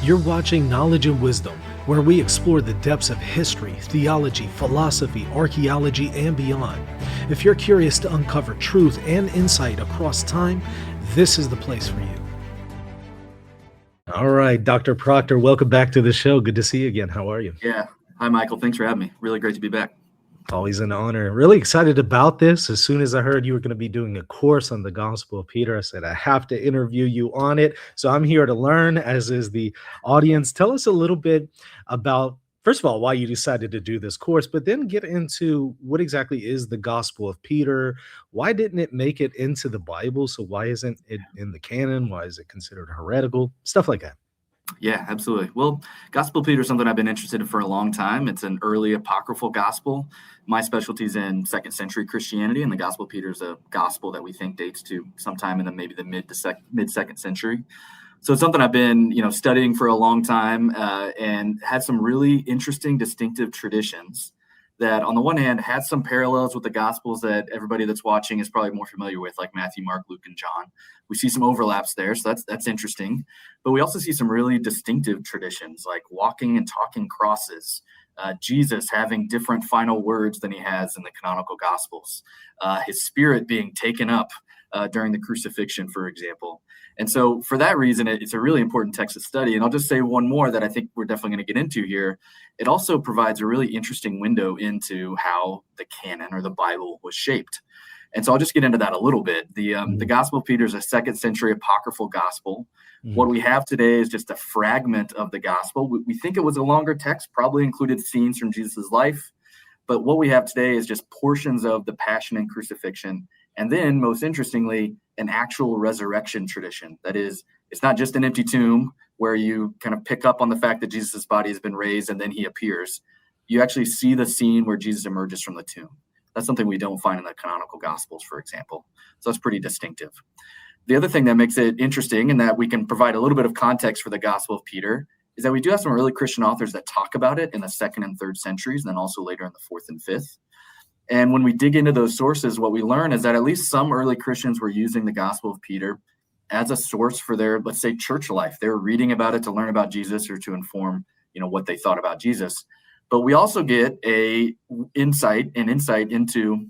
You're watching Knowledge and Wisdom, where we explore the depths of history, theology, philosophy, archaeology, and beyond. If you're curious to uncover truth and insight across time, this is the place for you. All right, Dr. Proctor, welcome back to the show. Good to see you again. How are you? Yeah. Hi, Michael. Thanks for having me. Really great to be back. Always an honor. Really excited about this. As soon as I heard you were going to be doing a course on the Gospel of Peter, I said, I have to interview you on it. So I'm here to learn, as is the audience. Tell us a little bit about, first of all, why you decided to do this course, but then get into what exactly is the Gospel of Peter. Why didn't it make it into the Bible? So why isn't it in the canon? Why is it considered heretical? Stuff like that. Yeah, absolutely. Well, Gospel of Peter is something I've been interested in for a long time. It's an early apocryphal gospel. My specialty is in second century Christianity, and the Gospel of Peter is a gospel that we think dates to sometime in the mid second century. So it's something I've been studying for a long time, and had some really interesting, distinctive traditions that, on the one hand, had some parallels with the Gospels that everybody that's watching is probably more familiar with, like Matthew, Mark, Luke, and John. We see some overlaps there, so that's interesting. But we also see some really distinctive traditions, like walking and talking crosses, Jesus having different final words than he has in the canonical Gospels, his spirit being taken up during the crucifixion, for example. And so for that reason, it's a really important text to study. And I'll just say one more that I think we're definitely going to get into here. It also provides a really interesting window into how the canon or the Bible was shaped. And so I'll just get into that a little bit. The Gospel of Peter is a second century apocryphal gospel. What we have today is just a fragment of the gospel. We think it was a longer text, probably included scenes from Jesus' life. But what we have today is just portions of the passion and crucifixion. And then, most interestingly, an actual resurrection tradition. That is, it's not just an empty tomb where you kind of pick up on the fact that Jesus' body has been raised and then he appears. You actually see the scene where Jesus emerges from the tomb. That's something we don't find in the canonical Gospels, for example. So that's pretty distinctive. The other thing that makes it interesting, and that we can provide a little bit of context for the Gospel of Peter, is that we do have some early Christian authors that talk about it in the 2nd and 3rd centuries, and then also later in the 4th and 5th. And when we dig into those sources, what we learn is that at least some early Christians were using the Gospel of Peter as a source for their, let's say, church life. They were reading about it to learn about Jesus or to inform, what they thought about Jesus. But we also get an insight into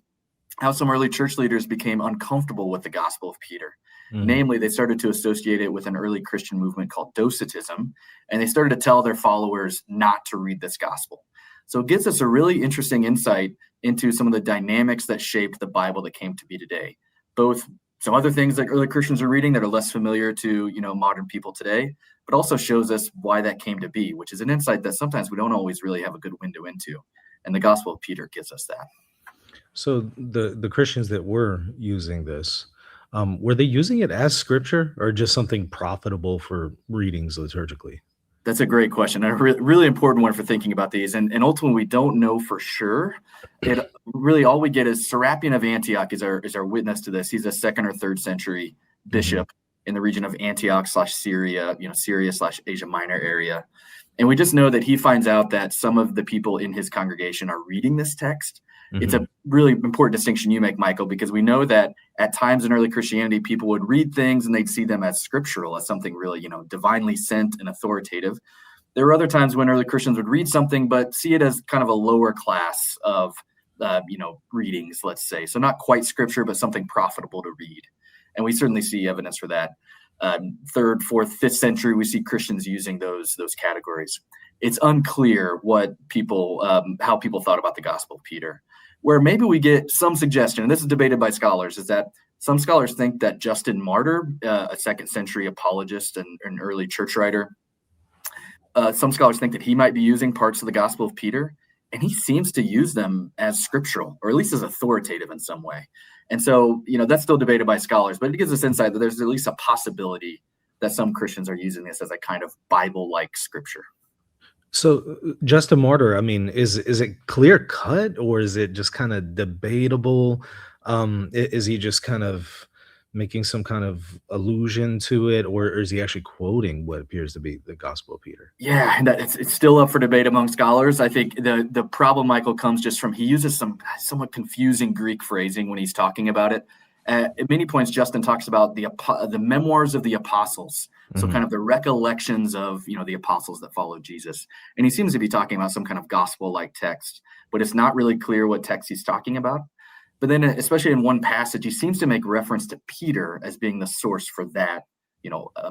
how some early church leaders became uncomfortable with the Gospel of Peter. Namely, they started to associate it with an early Christian movement called Docetism, and they started to tell their followers not to read this gospel. So it gives us a really interesting insight into some of the dynamics that shaped the Bible that came to be today. Both some other things that early Christians are reading that are less familiar to modern people today, but also shows us why that came to be, which is an insight that sometimes we don't always really have a good window into. And the Gospel of Peter gives us that. So the Christians that were using this, were they using it as scripture or just something profitable for readings liturgically? That's a great question, and a really important one for thinking about these. And ultimately, we don't know for sure. It really, all we get is Serapion of Antioch is our witness to this. He's a 2nd or 3rd century bishop in the region of Antioch / Syria, Syria / Asia Minor area. And we just know that he finds out that some of the people in his congregation are reading this text. It's a really important distinction you make, Michael, because we know that at times in early Christianity, people would read things and they'd see them as scriptural, as something really, divinely sent and authoritative. There were other times when early Christians would read something, but see it as kind of a lower class of, readings, let's say. So not quite scripture, but something profitable to read. And we certainly see evidence for that. 3rd, 4th, 5th century, we see Christians using those categories. It's unclear what how people thought about the Gospel of Peter. Where maybe we get some suggestion, and this is debated by scholars, is that some scholars think that Justin Martyr, a 2nd century apologist and an early church writer, some scholars think that he might be using parts of the Gospel of Peter, and he seems to use them as scriptural, or at least as authoritative in some way. And so, that's still debated by scholars, but it gives us insight that there's at least a possibility that some Christians are using this as a kind of Bible-like scripture. So Justin Martyr, I mean, is it clear cut or is it just kind of debatable? Is he just kind of making some kind of allusion to it, or is he actually quoting what appears to be the Gospel of Peter? Yeah, and it's still up for debate among scholars. I think the problem, Michael, comes just from he uses some somewhat confusing Greek phrasing when he's talking about it. At many points, Justin talks about the memoirs of the apostles. So Mhm. kind of the recollections of, the apostles that followed Jesus. And he seems to be talking about some kind of gospel-like text, but it's not really clear what text he's talking about. But then, especially in one passage, he seems to make reference to Peter as being the source for that,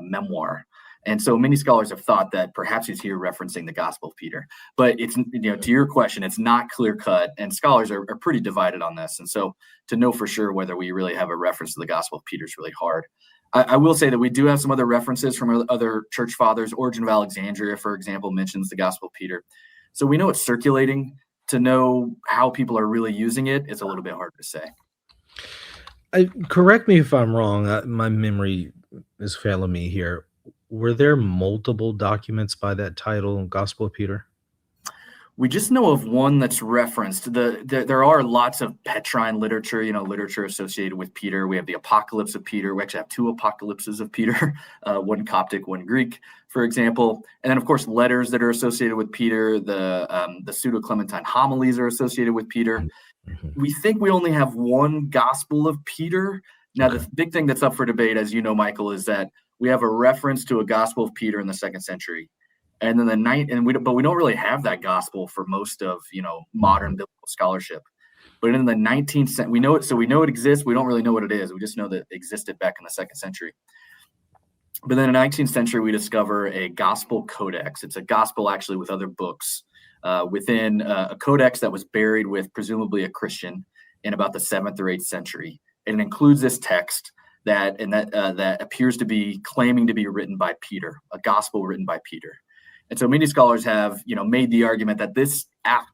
memoir. And so many scholars have thought that perhaps he's here referencing the Gospel of Peter. But it's, to your question, it's not clear cut, and scholars are pretty divided on this. And so to know for sure whether we really have a reference to the Gospel of Peter is really hard. I will say that we do have some other references from other church fathers. Origen of Alexandria, for example, mentions the Gospel of Peter. So we know it's circulating. To know how people are really using it is a little bit hard to say. Correct me if I'm wrong. My memory is failing me here. Were there multiple documents by that title, Gospel of Peter? We just know of one that's referenced. There are lots of Petrine literature, literature associated with Peter. We have the Apocalypse of Peter. We actually have two apocalypses of Peter, one Coptic, one Greek, for example. And then, of course, letters that are associated with Peter. The Pseudo-Clementine homilies are associated with Peter. Mhm. We think we only have one Gospel of Peter. Now, Okay. the big thing that's up for debate, as you know, Michael, is that we have a reference to a Gospel of Peter in the 2nd century. And then but we don't really have that gospel for most of modern Mhm. biblical scholarship. But in the 19th century, we know it, so we know it exists. We don't really know what it is. We just know that it existed back in the 2nd century. But then in the 19th century, we discover a gospel codex. It's a gospel actually with other books within a codex that was buried with presumably a Christian in about the 7th or 8th century. And it includes this text that appears to be claiming to be written by Peter, a gospel written by Peter. And so many scholars have, made the argument that this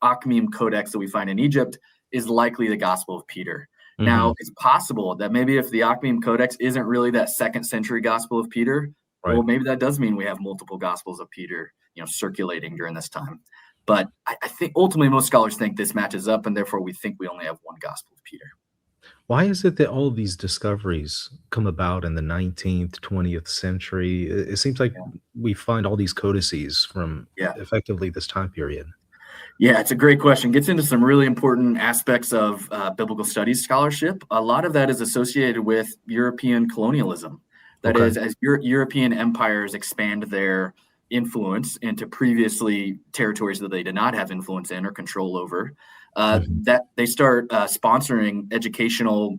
Achaemenid Codex that we find in Egypt is likely the Gospel of Peter. Mhm. Now, it's possible that maybe if the Achaemenid Codex isn't really that 2nd century Gospel of Peter, well, Right. maybe that does mean we have multiple Gospels of Peter, circulating during this time. But I think ultimately most scholars think this matches up, and therefore we think we only have one Gospel of Peter. Why is it that all of these discoveries come about in the 19th, 20th century? It seems like Yeah. we find all these codices from Yeah. effectively this time period. Yeah, it's a great question. Gets into some really important aspects of biblical studies scholarship. A lot of that is associated with European colonialism. That Okay. is, as European empires expand their influence into previously territories that they did not have influence in or control over, Mhm. that they start sponsoring educational,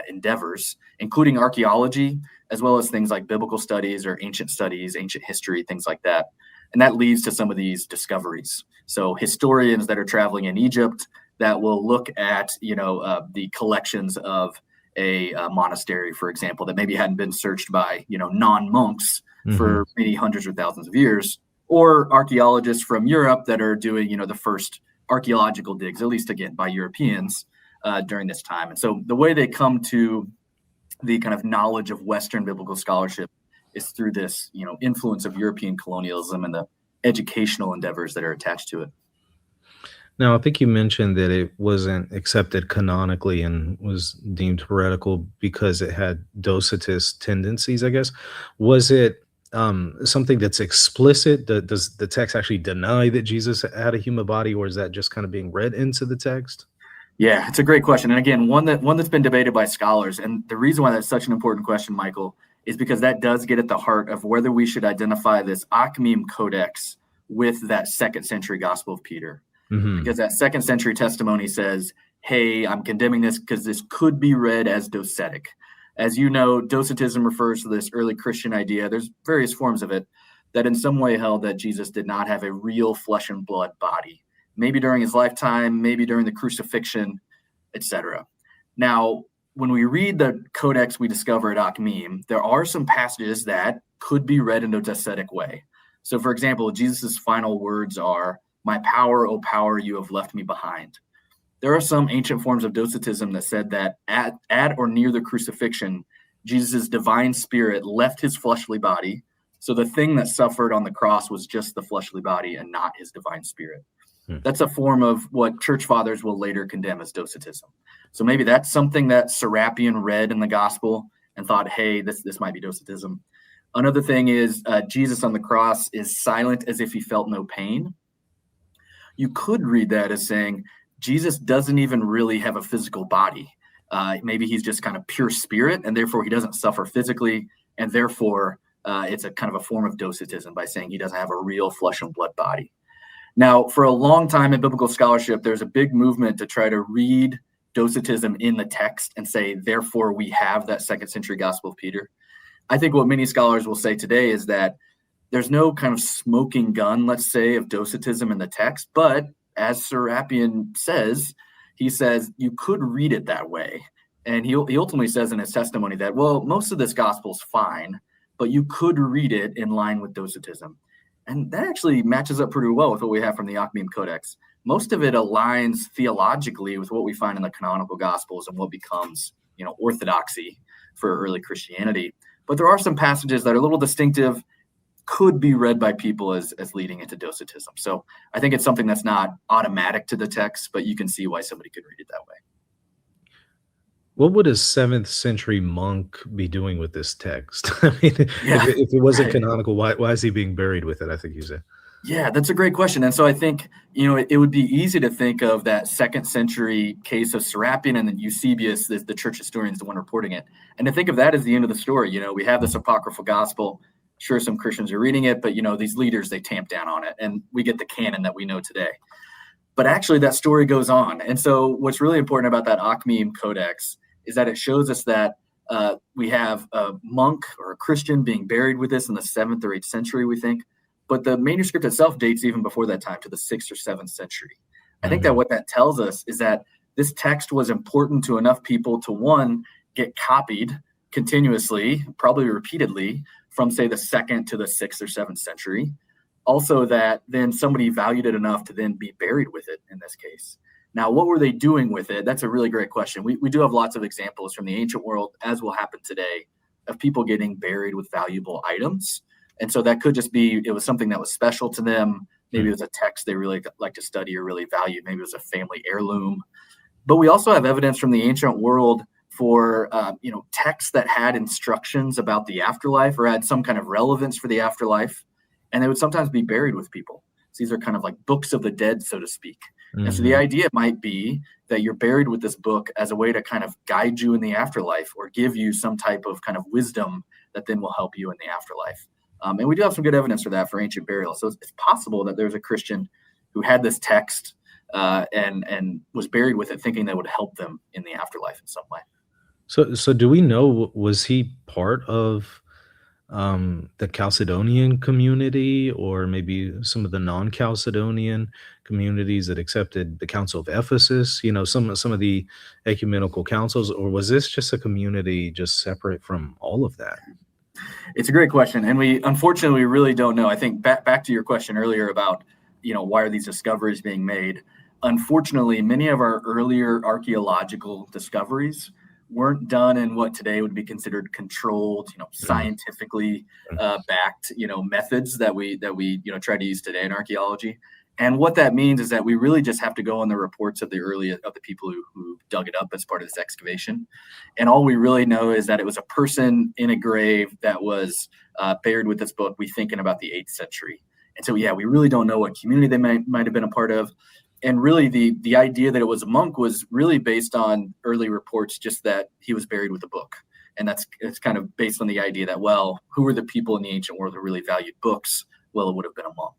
endeavors, including archaeology, as well as things like biblical studies or ancient studies, ancient history, things like that. And that leads to some of these discoveries. So historians that are traveling in Egypt that will look at the collections of a monastery, for example, that maybe hadn't been searched by non-monks Mhm. for many hundreds or thousands of years, or archaeologists from Europe that are doing the first archaeological digs, at least again by Europeans during this time. And so the way they come to the kind of knowledge of Western biblical scholarship is through this influence of European colonialism and the educational endeavors that are attached to it. Now, I think you mentioned that it wasn't accepted canonically and was deemed heretical because it had Docetist tendencies, I guess. Was it something that's explicit? Does the text actually deny that Jesus had a human body, or is that just kind of being read into the text? Yeah, it's a great question, and again, one that's been debated by scholars. And the reason why that's such an important question, Michael, is because that does get at the heart of whether we should identify this Achaemenid Codex with that 2nd century Gospel of Peter. Hmm. Because that 2nd century testimony says, hey, I'm condemning this because this could be read as docetic. As you know, Docetism refers to this early Christian idea, there's various forms of it, that in some way held that Jesus did not have a real flesh and blood body, maybe during his lifetime, maybe during the crucifixion, etc. Now, when we read the codex we discover at Achaemenid, there are some passages that could be read in a docetic way. So, for example, Jesus' final words are, my power, O power, you have left me behind. There are some ancient forms of Docetism that said that at or near the crucifixion, Jesus' divine spirit left his fleshly body. So the thing that suffered on the cross was just the fleshly body and not his divine spirit. That's a form of what church fathers will later condemn as Docetism. So maybe that's something that Serapion read in the gospel and thought, hey, this might be Docetism. Another thing is Jesus on the cross is silent as if he felt no pain. You could read that as saying Jesus doesn't even really have a physical body. Maybe he's just kind of pure spirit, and therefore he doesn't suffer physically, and therefore it's a kind of a form of docetism by saying he doesn't have a real flesh and blood body. Now, for a long time in biblical scholarship, there's a big movement to try to read docetism in the text and say, therefore, we have that second century Gospel of Peter. I think what many scholars will say today is that there's no kind of smoking gun, let's say, of docetism in the text, but as Serapion says, he says you could read it that way. And he ultimately says in his testimony that, well, most of this gospel is fine, but you could read it in line with docetism. And that actually matches up pretty well with what we have from the Achaemenid Codex. Most of it aligns theologically with what we find in the canonical gospels and what becomes, orthodoxy for early Christianity. But there are some passages that are a little distinctive, could be read by people as leading into docetism. So I think it's something that's not automatic to the text, but you can see why somebody could read it that way. What would a 7th century monk be doing with this text? I mean, if it wasn't canonical, why is he being buried with it, I think you said? Yeah, that's a great question. And so I think, it would be easy to think of that 2nd century case of Serapion and then Eusebius, the church historian, is the one reporting it. And to think of that as the end of the story. We have this apocryphal gospel. Sure, some Christians are reading it, but, these leaders, they tamp down on it. And we get the canon that we know today. But actually, that story goes on. And so what's really important about that Achaemenid Codex is that it shows us that we have a monk or a Christian being buried with this in the 7th or 8th century, we think. But the manuscript itself dates even before that time to the 6th or 7th century. I think that what that tells us is that this text was important to enough people to, one, get copied continuously, probably repeatedly, from, say, the 2nd to the 6th or 7th century. Also, that then somebody valued it enough to then be buried with it in this case. Now, what were they doing with it? That's a really great question. We do have lots of examples from the ancient world, as will happen today, of people getting buried with valuable items. And so that could just be, it was something that was special to them. Maybe it was a text they really like to study or really valued. Maybe it was a family heirloom. But we also have evidence from the ancient world for, texts that had instructions about the afterlife or had some kind of relevance for the afterlife. And they would sometimes be buried with people. So these are kind of like books of the dead, so to speak. And so the idea might be that you're buried with this book as a way to kind of guide you in the afterlife or give you some type of kind of wisdom that then will help you in the afterlife. And we do have some good evidence for that for ancient burial. So it's possible that there's a Christian who had this text and was buried with it thinking that would help them in the afterlife in some way. So do we know, was he part of the Chalcedonian community, or maybe some of the non-Chalcedonian communities that accepted the Council of Ephesus, some of the ecumenical councils, or was this just a community just separate from all of that? It's a great question. And we unfortunately really don't know. I think back to your question earlier about, why are these discoveries being made? Unfortunately, many of our earlier archaeological discoveries weren't done in what today would be considered controlled, scientifically backed, methods that we try to use today in archaeology. And what that means is that we really just have to go on the reports of the people who dug it up as part of this excavation. And all we really know is that it was a person in a grave that was buried with this book, we think in about the 8th century. And so, we really don't know what community they might have been a part of. And really, the idea that it was a monk was really based on early reports, just that he was buried with a book. And it's kind of based on the idea that, well, who were the people in the ancient world who really valued books? Well, it would have been a monk.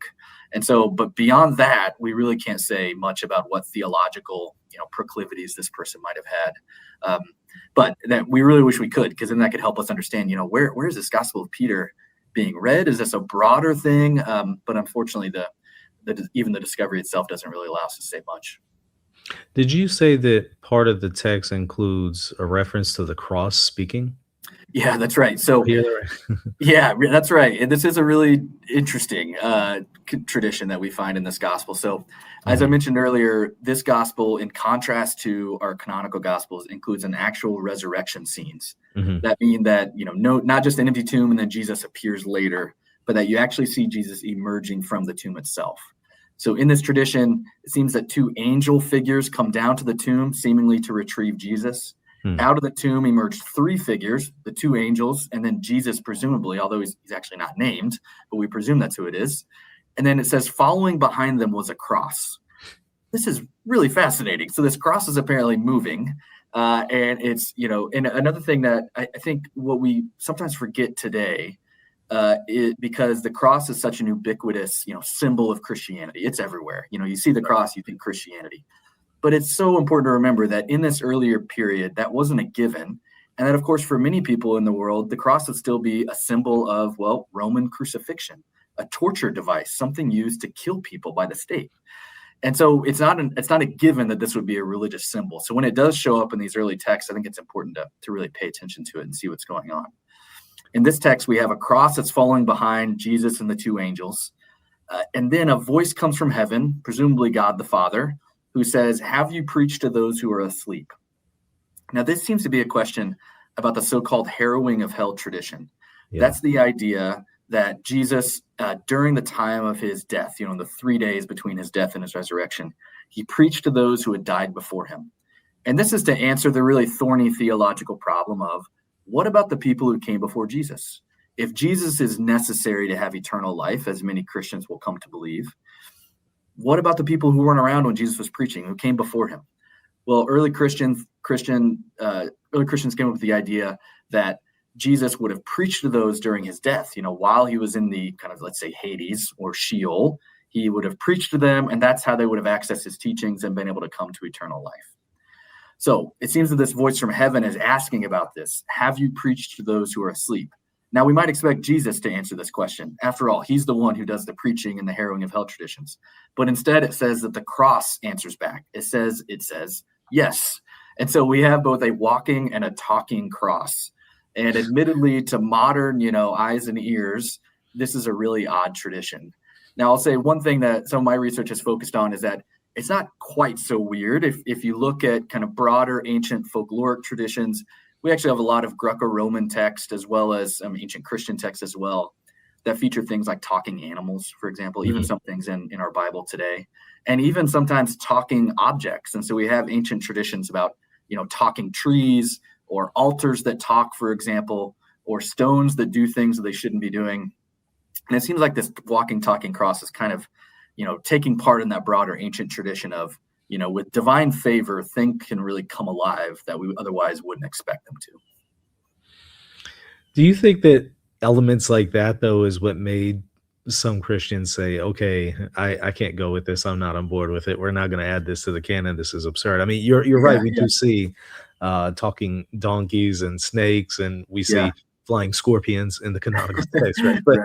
And so, but beyond that, we really can't say much about what theological, proclivities this person might have had. But that we really wish we could, because then that could help us understand, where is this Gospel of Peter being read? Is this a broader thing? But unfortunately, even the discovery itself doesn't really allow us to say much. Did you say that part of the text includes a reference to the cross speaking? Yeah, that's right. So, yeah, that's right. And this is a really interesting tradition that we find in this gospel. So, as I mentioned earlier, this gospel, in contrast to our canonical gospels, includes an actual resurrection scenes. That mean that, not just an empty tomb and then Jesus appears later, but that you actually see Jesus emerging from the tomb itself. So in this tradition, it seems that 2 angel figures come down to the tomb, seemingly to retrieve Jesus. Out of the tomb emerged 3 figures, the 2 angels, and then Jesus, presumably, although he's actually not named, but we presume that's who it is. And then it says, following behind them was a cross. This is really fascinating. So this cross is apparently moving. And it's, and another thing that I think what we sometimes forget today, because the cross is such an ubiquitous, symbol of Christianity. It's everywhere. You see the cross, you think Christianity. But it's so important to remember that in this earlier period, that wasn't a given. And that, of course, for many people in the world, the cross would still be a symbol of, well, Roman crucifixion, a torture device, something used to kill people by the state. And so it's not a given that this would be a religious symbol. So when it does show up in these early texts, I think it's important to really pay attention to it and see what's going on. In this text, we have a cross that's falling behind Jesus and the two angels. And then a voice comes from heaven, presumably God the Father, who says, "Have you preached to those who are asleep?" Now, this seems to be a question about the so-called harrowing of hell tradition. Yeah. That's the idea that Jesus, during the time of his death, in the 3 days between his death and his resurrection, he preached to those who had died before him. And this is to answer the really thorny theological problem of, what about the people who came before Jesus? If Jesus is necessary to have eternal life, as many Christians will come to believe, what about the people who weren't around when Jesus was preaching, who came before him? Well, early Christians came up with the idea that Jesus would have preached to those during his death, while he was in the kind of, let's say, Hades or Sheol. He would have preached to them, and that's how they would have accessed his teachings and been able to come to eternal life. So it seems that this voice from heaven is asking about this. Have you preached to those who are asleep? Now, we might expect Jesus to answer this question. After all, he's the one who does the preaching and the harrowing of hell traditions. But instead, it says that the cross answers back. It says, yes. And so we have both a walking and a talking cross. And admittedly, to modern, eyes and ears, this is a really odd tradition. Now, I'll say one thing that some of my research has focused on is that it's not quite so weird. If you look at kind of broader ancient folkloric traditions, we actually have a lot of Greco-Roman text as well as ancient Christian texts as well that feature things like talking animals, for example, even some things in our Bible today, and even sometimes talking objects. And so we have ancient traditions about, talking trees or altars that talk, for example, or stones that do things that they shouldn't be doing. And it seems like this walking, talking cross is kind of, taking part in that broader ancient tradition of, with divine favor, things can really come alive that we otherwise wouldn't expect them to. Do you think that elements like that, though, is what made some Christians say, okay, I can't go with this. I'm not on board with it. We're not going to add this to the canon. This is absurd. I mean, you're right. We do see talking donkeys and snakes, and we see flying scorpions in the canonical text, right? But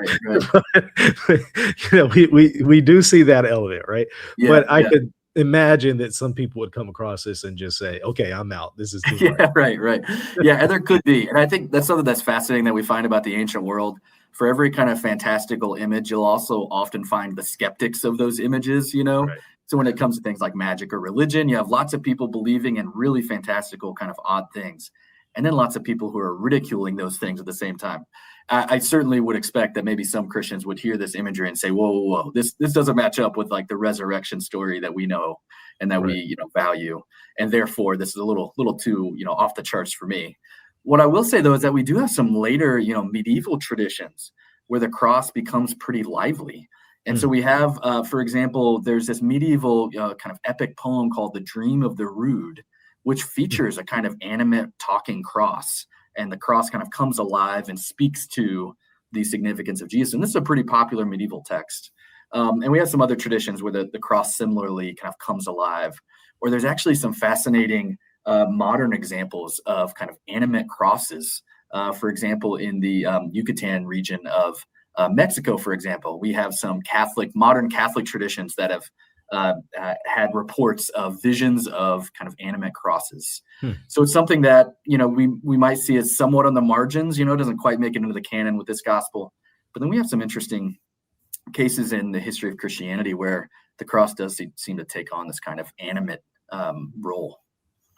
we do see that element, right? But I could imagine that some people would come across this and just say, okay, I'm out. This is too much. Right. Yeah, and there could be. And I think that's something that's fascinating that we find about the ancient world. For every kind of fantastical image, you'll also often find the skeptics of those images, Right. So when it comes to things like magic or religion, you have lots of people believing in really fantastical kind of odd things. And then lots of people who are ridiculing those things at the same time. I certainly would expect that maybe some Christians would hear this imagery and say, whoa, this doesn't match up with like the resurrection story that we know and that we value. And therefore, this is a little too, off the charts for me. What I will say, though, is that we do have some later, medieval traditions where the cross becomes pretty lively. And so we have, for example, there's this medieval kind of epic poem called The Dream of the Rood, which features a kind of animate talking cross. And the cross kind of comes alive and speaks to the significance of Jesus. And this is a pretty popular medieval text. And we have some other traditions where the cross similarly kind of comes alive. Or there's actually some fascinating modern examples of kind of animate crosses. For example, in the Yucatan region of Mexico, for example, we have some modern Catholic traditions that have had reports of visions of kind of animate crosses. So it's something that, we might see as somewhat on the margins, it doesn't quite make it into the canon with this gospel. But then we have some interesting cases in the history of Christianity where the cross does seem to take on this kind of animate role.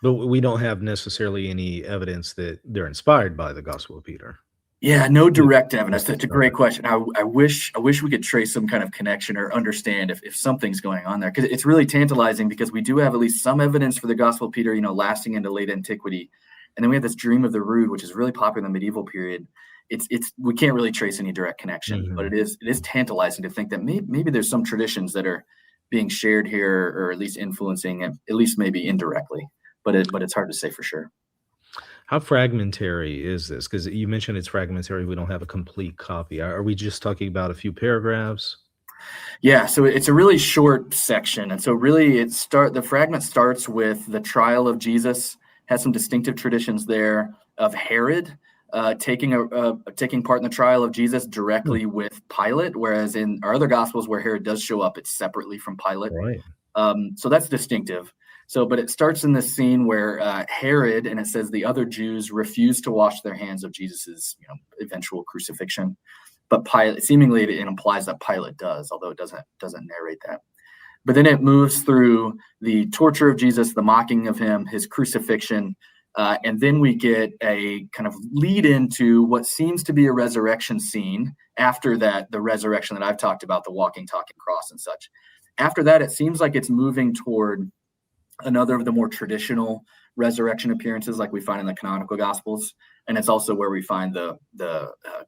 But we don't have necessarily any evidence that they're inspired by the Gospel of Peter. Yeah, no direct evidence. That's a great question. I wish we could trace some kind of connection or understand if something's going on there, because it's really tantalizing because we do have at least some evidence for the Gospel of Peter, lasting into late antiquity. And then we have this Dream of the Rood, which is really popular in the medieval period. We can't really trace any direct connection, but it is tantalizing to think that maybe there's some traditions that are being shared here, or at least influencing, at least maybe indirectly, but it's hard to say for sure. How fragmentary is this? Because you mentioned it's fragmentary. We don't have a complete copy. Are we just talking about a few paragraphs? Yeah, so it's a really short section, and so really the fragment starts with the trial of Jesus, has some distinctive traditions there of Herod taking part in the trial of Jesus Hmm, directly with Pilate, whereas in our other gospels where Herod does show up, it's separately from Pilate. right. So that's distinctive. So, but it starts in this scene where Herod, and it says the other Jews refused to wash their hands of Jesus's, eventual crucifixion. But Pilate, seemingly, it implies that Pilate does, although it doesn't narrate that. But then it moves through the torture of Jesus, the mocking of him, his crucifixion, and then we get a kind of lead into what seems to be a resurrection scene after that, the resurrection that I've talked about, the walking, talking cross and such. After that, it seems like it's moving toward another of the more traditional resurrection appearances like we find in the canonical gospels, and it's also where we find the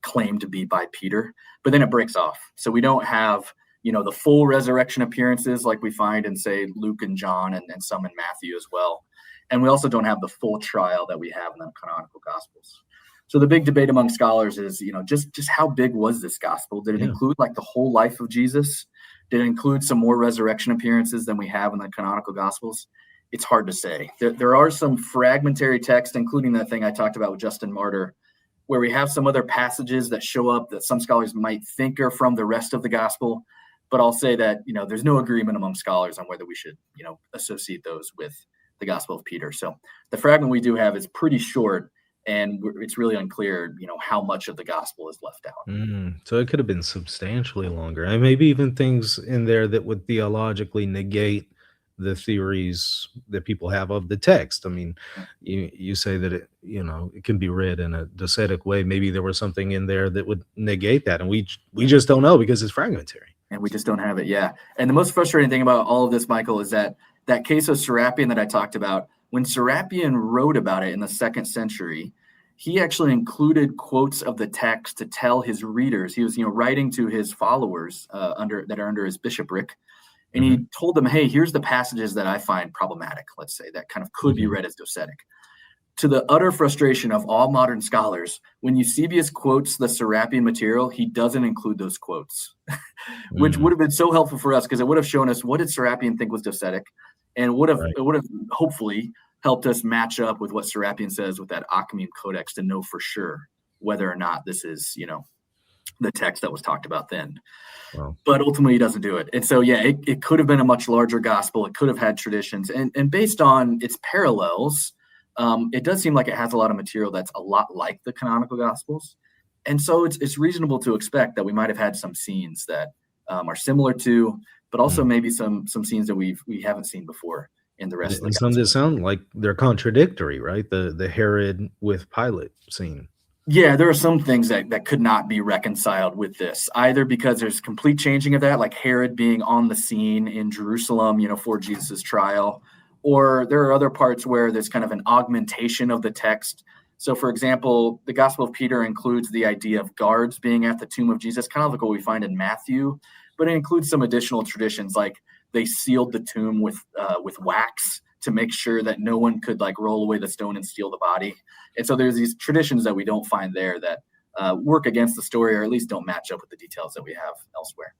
claim to be by Peter, but then it breaks off, so we don't have the full resurrection appearances like we find in, say, Luke and John, and some in Matthew as well, and we also don't have the full trial that we have in the canonical gospels. So the big debate among scholars is, just how big was this gospel? Did it Yeah. include like the whole life of Jesus? Did it include some more resurrection appearances than we have in the canonical gospels? It's hard to say. There are some fragmentary texts, including that thing I talked about with Justin Martyr, where we have some other passages that show up that some scholars might think are from the rest of the gospel. But I'll say that, there's no agreement among scholars on whether we should, associate those with the Gospel of Peter. So the fragment we do have is pretty short, and it's really unclear, how much of the gospel is left out. So it could have been substantially longer, and maybe even things in there that would theologically negate the theories that people have of the text. I mean, you say that it can be read in a docetic way. Maybe there was something in there that would negate that, and we just don't know because it's fragmentary. And we just don't have it. Yeah. And the most frustrating thing about all of this, Michael, is that case of Serapion that I talked about, when Serapion wrote about it in the 2nd century, he actually included quotes of the text to tell his readers. He was, writing to his followers that are under his bishopric. And Hmm. he told them, hey, here's the passages that I find problematic, let's say, that kind of could be Hmm. read as docetic. To the utter frustration of all modern scholars, when Eusebius quotes the Serapion material, he doesn't include those quotes, which would Hmm. have been so helpful for us because it would have shown us what did Serapion think was docetic, and Right. it would have hopefully helped us match up with what Serapion says with that Achaemenid Codex to know for sure whether or not this is, the text that was talked about then. Well, But ultimately, he doesn't do it. And so, yeah, it could have been a much larger gospel. It could have had traditions. And based on its parallels, it does seem like it has a lot of material that's a lot like the canonical gospels. And so it's reasonable to expect that we might have had some scenes that are similar to, but also mm. maybe some scenes that we haven't seen before in the rest of And the some that gospels. sound like they're contradictory, right? The Herod with Pilate scene. Yeah, there are some things that could not be reconciled with this, either because there's complete changing of that, like Herod being on the scene in Jerusalem, for Jesus's trial, or there are other parts where there's kind of an augmentation of the text. So, for example, the Gospel of Peter includes the idea of guards being at the tomb of Jesus, kind of like what we find in Matthew, but it includes some additional traditions, like they sealed the tomb with wax to make sure that no one could like roll away the stone and steal the body. And so there's these traditions that we don't find there that work against the story, or at least don't match up with the details that we have elsewhere.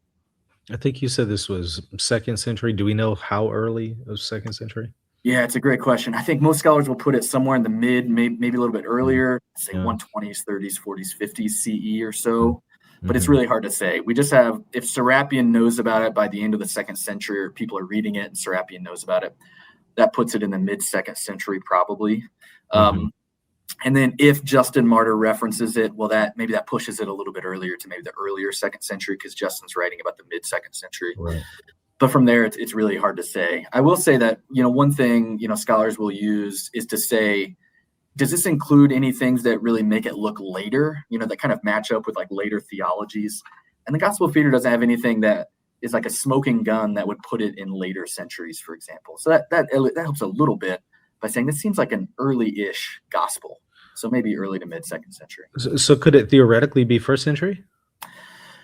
I think you said this was 2nd century. Do we know how early of 2nd century? Yeah, it's a great question. I think most scholars will put it somewhere in the maybe a little bit Mm, earlier, say yeah. 120s, 30s, 40s, 50s CE or Mm, so. But it's mhm. really hard to say. We just have, if Serapion knows about it by the end of the 2nd century, or people are reading it and Serapion knows about it, that puts it in the mid 2nd century probably. Mhm. Um, And then if Justin Martyr references it, well, that pushes it a little bit earlier to maybe the earlier 2nd century because Justin's writing about the mid 2nd century. Right. But from there, it's really hard to say. I will say that one thing scholars will use is to say, does this include any things that really make it look later? That kind of match up with like later theologies. And the Gospel of Peter doesn't have anything that is like a smoking gun that would put it in later centuries, for example. So that helps a little bit by saying this seems like an early-ish gospel. So maybe early to mid 2nd century. So could it theoretically be 1st century?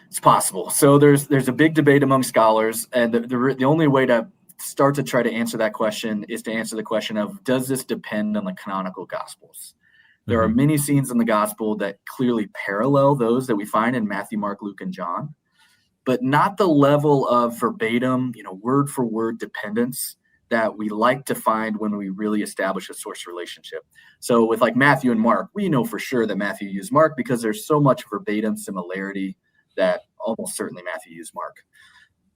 It's possible. So there's a big debate among scholars, and the only way to start to try to answer that question is to answer the question of, does this depend on the canonical Gospels? There are Mhm. many scenes in the Gospel that clearly parallel those that we find in Matthew, Mark, Luke, and John, but not the level of verbatim, word for word dependence that we like to find when we really establish a source relationship. So with like Matthew and Mark, we know for sure that Matthew used Mark because there's so much verbatim similarity that almost certainly Matthew used Mark.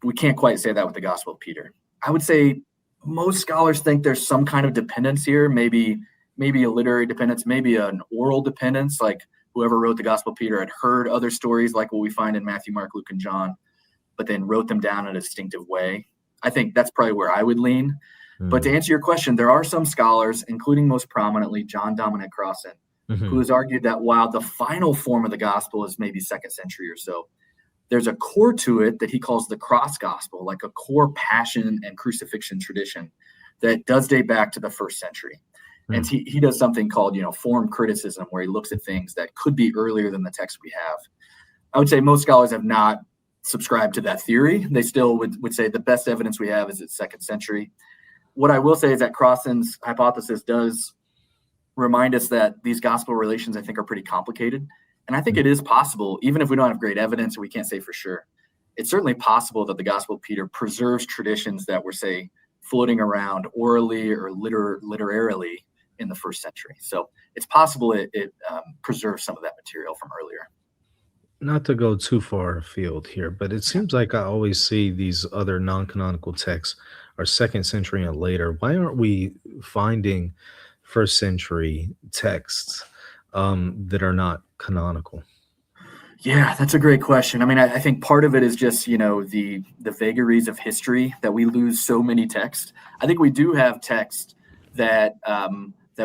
We can't quite say that with the Gospel of Peter. I would say most scholars think there's some kind of dependence here, maybe a literary dependence, maybe an oral dependence, like whoever wrote the Gospel of Peter had heard other stories like what we find in Matthew, Mark, Luke, and John, but then wrote them down in a distinctive way. I think that's probably where I would lean. But to Mm. answer your question, there are some scholars, including most prominently John Dominic Crossan, who Mhm. has argued that while the final form of the gospel is maybe 2nd century or so, there's a core to it that he calls the cross gospel, like a core passion and crucifixion tradition that does date back to the 1st century. And Mm. he does something called, form criticism, where he looks at things that could be earlier than the text we have. I would say most scholars have not subscribed to that theory. They still would say the best evidence we have is it's 2nd century. What I will say is that Crossan's hypothesis does remind us that these gospel relations, I think, are pretty complicated. And I think Mm. it is possible, even if we don't have great evidence or we can't say for sure, it's certainly possible that the Gospel of Peter preserves traditions that were, say, floating around orally or literarily in the 1st century. So it's possible it preserves some of that material from earlier. Not to go too far afield here, but it Yeah. seems like I always see these other non-canonical texts are 2nd century and later. Why aren't we finding 1st century texts that are not canonical? Yeah, that's a great question. I mean, I think part of it is just the vagaries of history that we lose so many texts. I think we do have texts that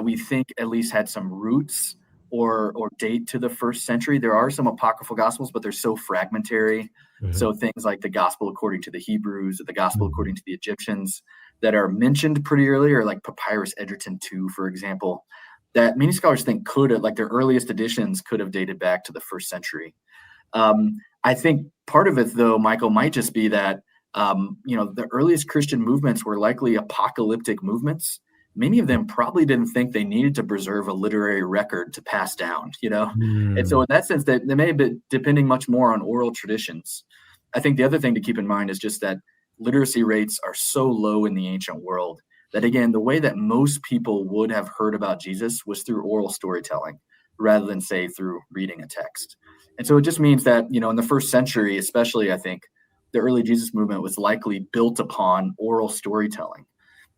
we think at least had some roots or date to the 1st century. There are some apocryphal gospels, but they're so fragmentary. Mhm. So things like the Gospel according to the Hebrews or the Gospel Mhm. according to the Egyptians that are mentioned pretty early, or like Papyrus Edgerton 2, for example, that many scholars think could have, like their earliest editions could have dated back to the 1st century. I think part of it, though, Michael, might just be that the earliest Christian movements were likely apocalyptic movements. Many of them probably didn't think they needed to preserve a literary record to pass down. And so Mm. in that sense, that they may have been depending much more on oral traditions. I think the other thing to keep in mind is just that literacy rates are so low in the ancient world that, again, the way that most people would have heard about Jesus was through oral storytelling rather than, say, through reading a text. And so it just means that, in the 1st century, especially, I think the early Jesus movement was likely built upon oral storytelling.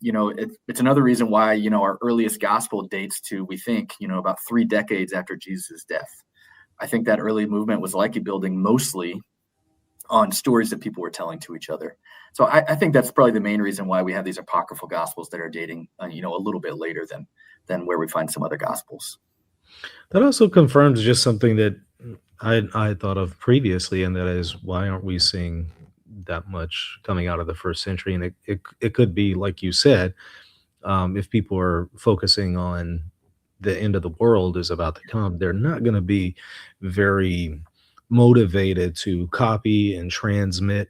It's another reason why, our earliest gospel dates to, we think, about 3 decades after Jesus' death. I think that early movement was likely building mostly on stories that people were telling to each other. So I think that's probably the main reason why we have these apocryphal gospels that are dating, a little bit later than where we find some other gospels. That also confirms just something that I had thought of previously, and that is, why aren't we seeing that much coming out of the 1st century? And it could be, like you said, if people are focusing on the end of the world is about to come, they're not going to be very motivated to copy and transmit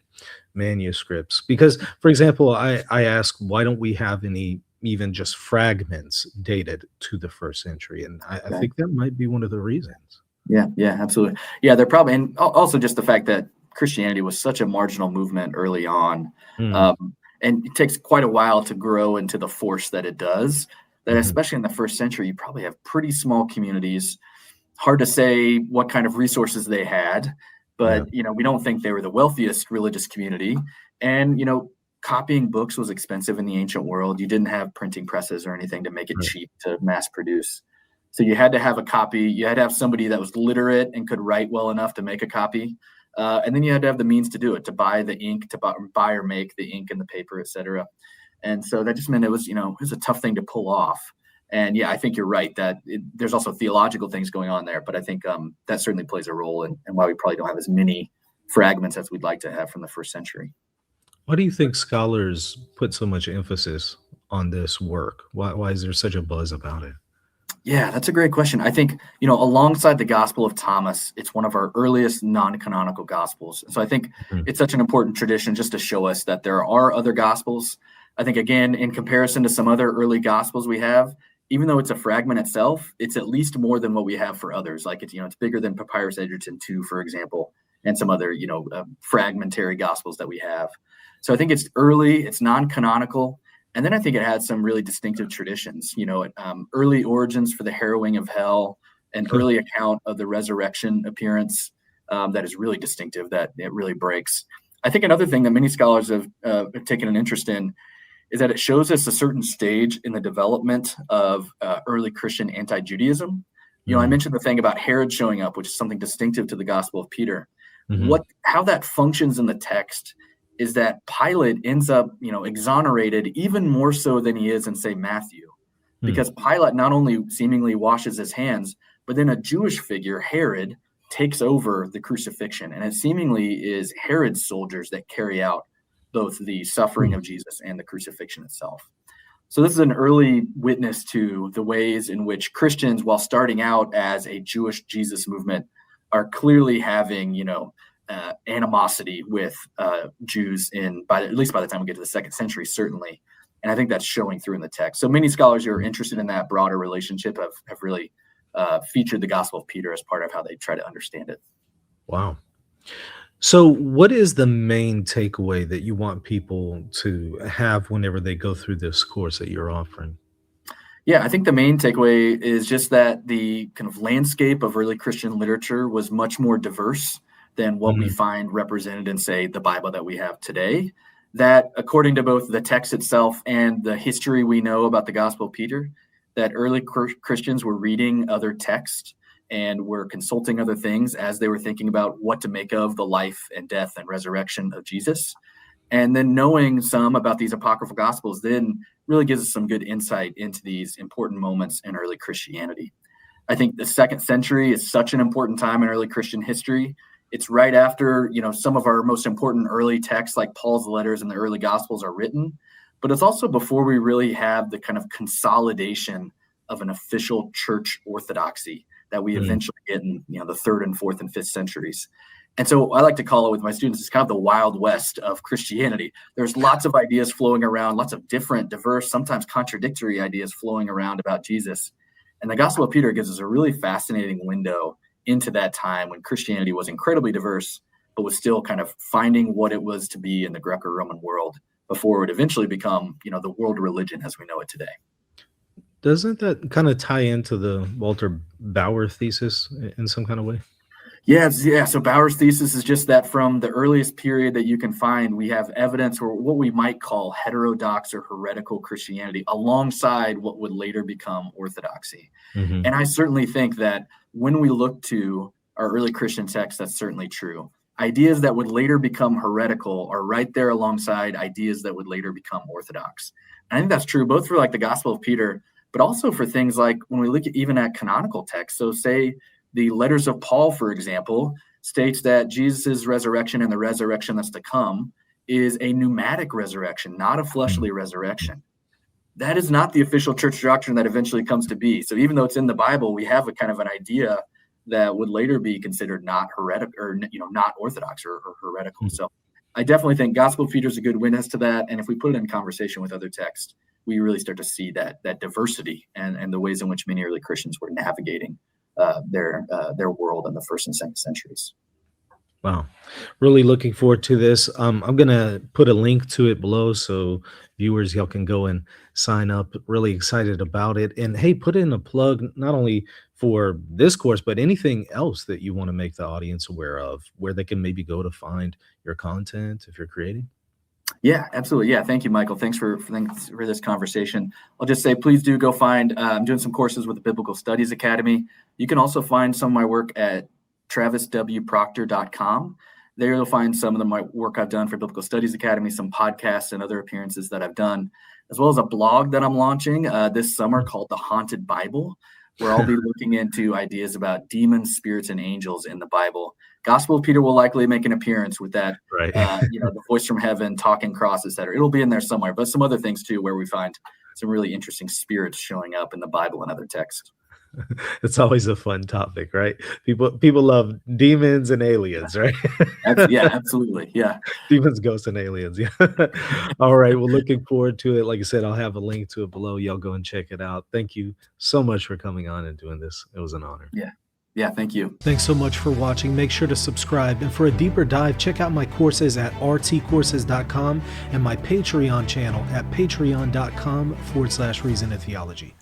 manuscripts. Because, for example, I ask, why don't we have any even just fragments dated to the 1st century? And I Right. think that might be one of the reasons. Yeah, absolutely. Yeah, they're probably, and also just the fact that Christianity was such a marginal movement early on, Mm. um, and it takes quite a while to grow into the force that it does. That Mhm. especially in the 1st century, you probably have pretty small communities. Hard to say what kind of resources they had, Yeah. but we don't think they were the wealthiest religious community. And copying books was expensive in the ancient world. You didn't have printing presses or anything to make it Right. cheap to mass produce. So you had to have a copy. You had to have somebody that was literate and could write well enough to make a copy. And then you had to have the means to do it, to buy the ink, to buy or make the ink and the paper, etc. And so that just meant it was a tough thing to pull off. And yeah, I think you're right that there's also theological things going on there, but I think that certainly plays a role in why we probably don't have as many fragments as we'd like to have from the 1st century. Why do you think scholars put so much emphasis on this work? Why is there such a buzz about it? Yeah, that's a great question. I think, alongside the Gospel of Thomas, it's one of our earliest non-canonical gospels. So I think Mhm. it's such an important tradition just to show us that there are other gospels. I think, again, in comparison to some other early gospels we have, even though it's a fragment itself, it's at least more than what we have for others. Like it's bigger than Papyrus Egerton 2, for example, and some other, fragmentary gospels that we have. So I think it's early, it's non-canonical, and then I think it had some really distinctive traditions. Early origins for the harrowing of hell, an early account of the resurrection appearance that is really distinctive, that it really breaks. I think another thing that many scholars have taken an interest in is that it shows us a certain stage in the development of early Christian anti-Judaism. I mentioned the thing about Herod showing up, which is something distinctive to the Gospel of Peter. How that functions in the text is that Pilate ends up, exonerated even more so than he is in, say, Matthew, because Pilate not only seemingly washes his hands, but then a Jewish figure, Herod, takes over the crucifixion, and it seemingly is Herod's soldiers that carry out both the suffering of Jesus and the crucifixion itself. So this is an early witness to the ways in which Christians, while starting out as a Jewish Jesus movement, are clearly having, animosity with Jews at least by the time we get to the second century, certainly. And I think that's showing through in the text. So many scholars who are interested in that broader relationship have really featured the Gospel of Peter as part of how they try to understand it. Wow. So, what is the main takeaway that you want people to have whenever they go through this course that you're offering? Yeah, I think the main takeaway is just that the kind of landscape of early Christian literature was much more diverse than what we find represented in, say, the Bible that we have today. That according to both the text itself and the history we know about the Gospel of Peter, that early Christians were reading other texts and were consulting other things as they were thinking about what to make of the life and death and resurrection of Jesus. And then knowing some about these apocryphal gospels then really gives us some good insight into these important moments in early Christianity. I think the second century is such an important time in early Christian history. It's right after, some of our most important early texts like Paul's letters and the early gospels are written, but it's also before we really have the kind of consolidation of an official church orthodoxy that we eventually get in, the third and fourth and fifth centuries. And so I like to call it with my students, it's kind of the Wild West of Christianity. There's lots of ideas flowing around, lots of different, diverse, sometimes contradictory ideas flowing around about Jesus. And the Gospel of Peter gives us a really fascinating window into that time when Christianity was incredibly diverse, but was still kind of finding what it was to be in the Greco-Roman world before it would eventually become, the world religion as we know it today. Doesn't that kind of tie into the Walter Bauer thesis in some kind of way? Yeah. So Bauer's thesis is just that from the earliest period that you can find, we have evidence for what we might call heterodox or heretical Christianity alongside what would later become orthodoxy. And I certainly think that when we look to our early Christian texts, that's certainly true. Ideas that would later become heretical are right there alongside ideas that would later become orthodox. And I think that's true both for like the Gospel of Peter, but also for things like when we look even at canonical texts. So say the letters of Paul, for example, states that Jesus' resurrection and the resurrection that's to come is a pneumatic resurrection, not a fleshly resurrection. That is not the official church doctrine that eventually comes to be. So even though it's in the Bible, we have a kind of an idea that would later be considered not heretical or, not orthodox or heretical. So I definitely think Gospel of Peter is a good witness to that. And if we put it in conversation with other texts, we really start to see that diversity and the ways in which many early Christians were navigating their world in the first and second centuries. Wow. Really looking forward to this. I'm going to put a link to it below so viewers, y'all can go and sign up. Really excited about it. And hey, put in a plug not only for this course, but anything else that you want to make the audience aware of, where they can maybe go to find your content if you're creating. Yeah, absolutely. Yeah. Thank you, Michael. Thanks for this conversation. I'll just say, please do go find, I'm doing some courses with the Biblical Studies Academy. You can also find some of my work at traviswproctor.com. There you'll find some of my work I've done for Biblical Studies Academy, some podcasts and other appearances that I've done, as well as a blog that I'm launching this summer called The Haunted Bible, where I'll be looking into ideas about demons, spirits, and angels in the Bible. Gospel of Peter will likely make an appearance with that, Right. The voice from heaven, talking cross, etc. It'll be in there somewhere, but some other things too, where we find some really interesting spirits showing up in the Bible and other texts. It's always a fun topic, right? People love demons and Yeah, aliens, right? yeah, absolutely. Yeah, Demons, ghosts, and aliens. Yeah. All right. Well, looking forward to it. Like I said, I'll have a link to it below. Y'all go and check it out. Thank you so much for coming on and doing this. It was an honor. yeah, yeah. Thank you. Thanks so much for watching. Make sure to subscribe. And for a deeper dive, check out my courses at rtcourses.com and my Patreon channel at patreon.com/reason of theology.